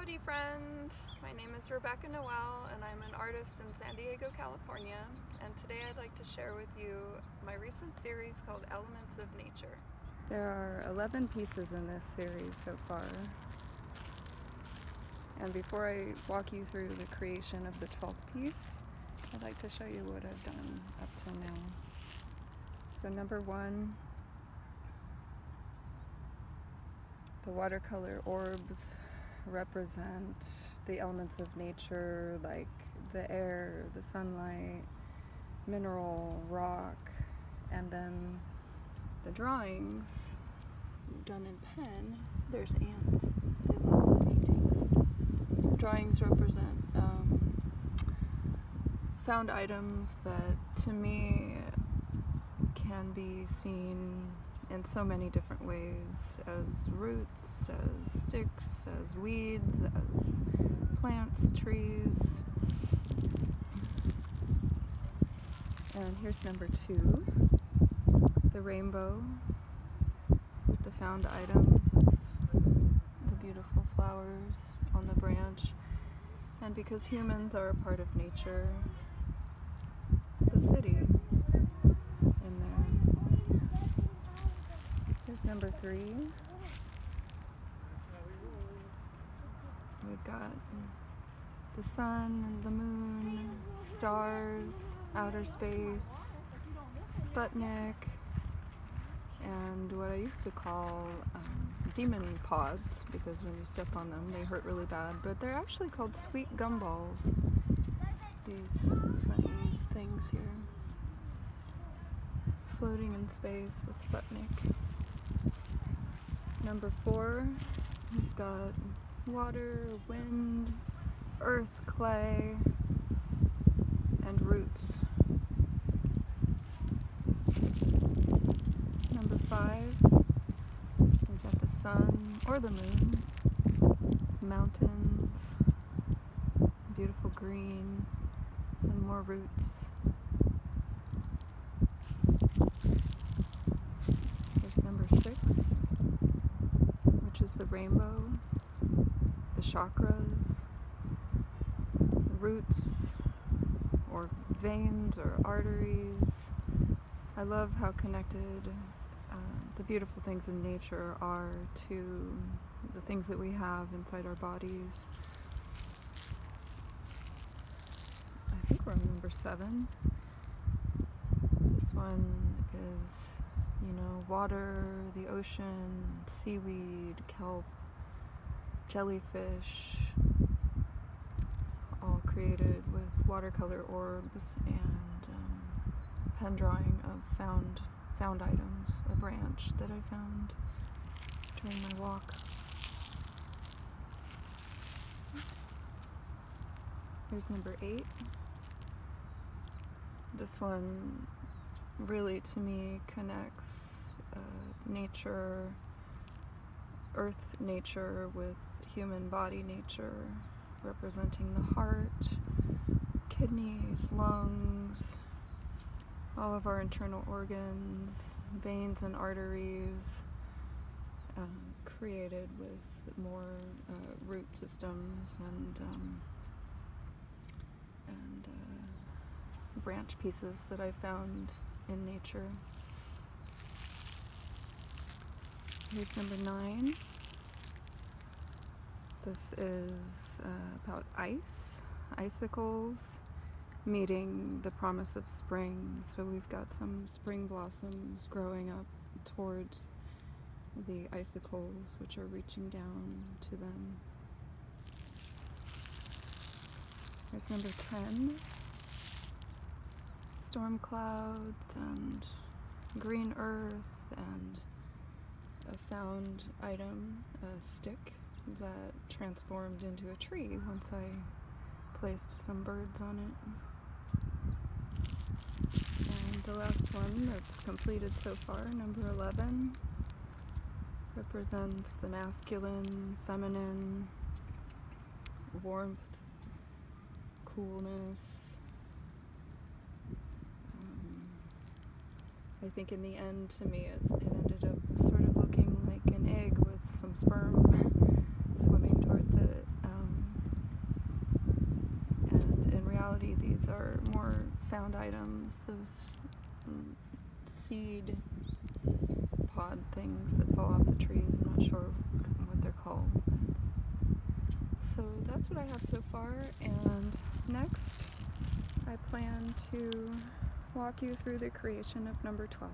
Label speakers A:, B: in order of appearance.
A: Howdy friends! My name is Rebecca Noelle and I'm an artist in San Diego, California, and today I'd like to share with you my recent series called Elements of Nature.
B: There are 11 pieces in this series so far, and before I walk you through the creation of the 12th piece, I'd like to show you what I've done up till now. So number one, the watercolor orbs represent the elements of nature like the air, the sunlight, mineral, rock, and then the drawings done in pen, there's ants. They love the paintings. The drawings represent found items that to me can be seen in so many different ways, as roots, as sticks, as weeds, as plants, trees. And here's number two, the rainbow with the found items of the beautiful flowers on the branch. And because humans are a part of nature, the city in there. Here's number three. We've got the sun and the moon, stars, outer space, Sputnik, and what I used to call demon pods, because when you step on them they hurt really bad, but they're actually called sweet gumballs. These funny things here, floating in space with Sputnik. Number four, we've got water, wind, earth, clay, and roots. Number five, we've got the sun or the moon, mountains, beautiful green, and more roots. Here's number six, which is the rainbow, the chakras, roots, or veins or arteries. I love how connected the beautiful things in nature are to the things that we have inside our bodies. I think we're on number seven. This one is, water, the ocean, seaweed, kelp, jellyfish, all created with watercolor orbs and pen drawing of found items, a branch that I found during my walk. Here's number eight. This one really, to me, connects nature, earth nature with human body nature, representing the heart, kidneys, lungs, all of our internal organs, veins and arteries, created with more root systems and branch pieces that I found in nature. Here's number nine. This is about icicles meeting the promise of spring. So we've got some spring blossoms growing up towards the icicles, which are reaching down to them. Here's number 10. Storm clouds and green earth and a found item, a stick that transformed into a tree once I placed some birds on it. And the last one that's completed so far, number 11, represents the masculine, feminine, warmth, coolness. I think in the end, to me, it ended up sort of looking like an egg with some sperm swimming towards it. are more found items, those seed pod things that fall off the trees. I'm not sure what they're called. So that's what I have so far, and next I plan to walk you through the creation of number 12.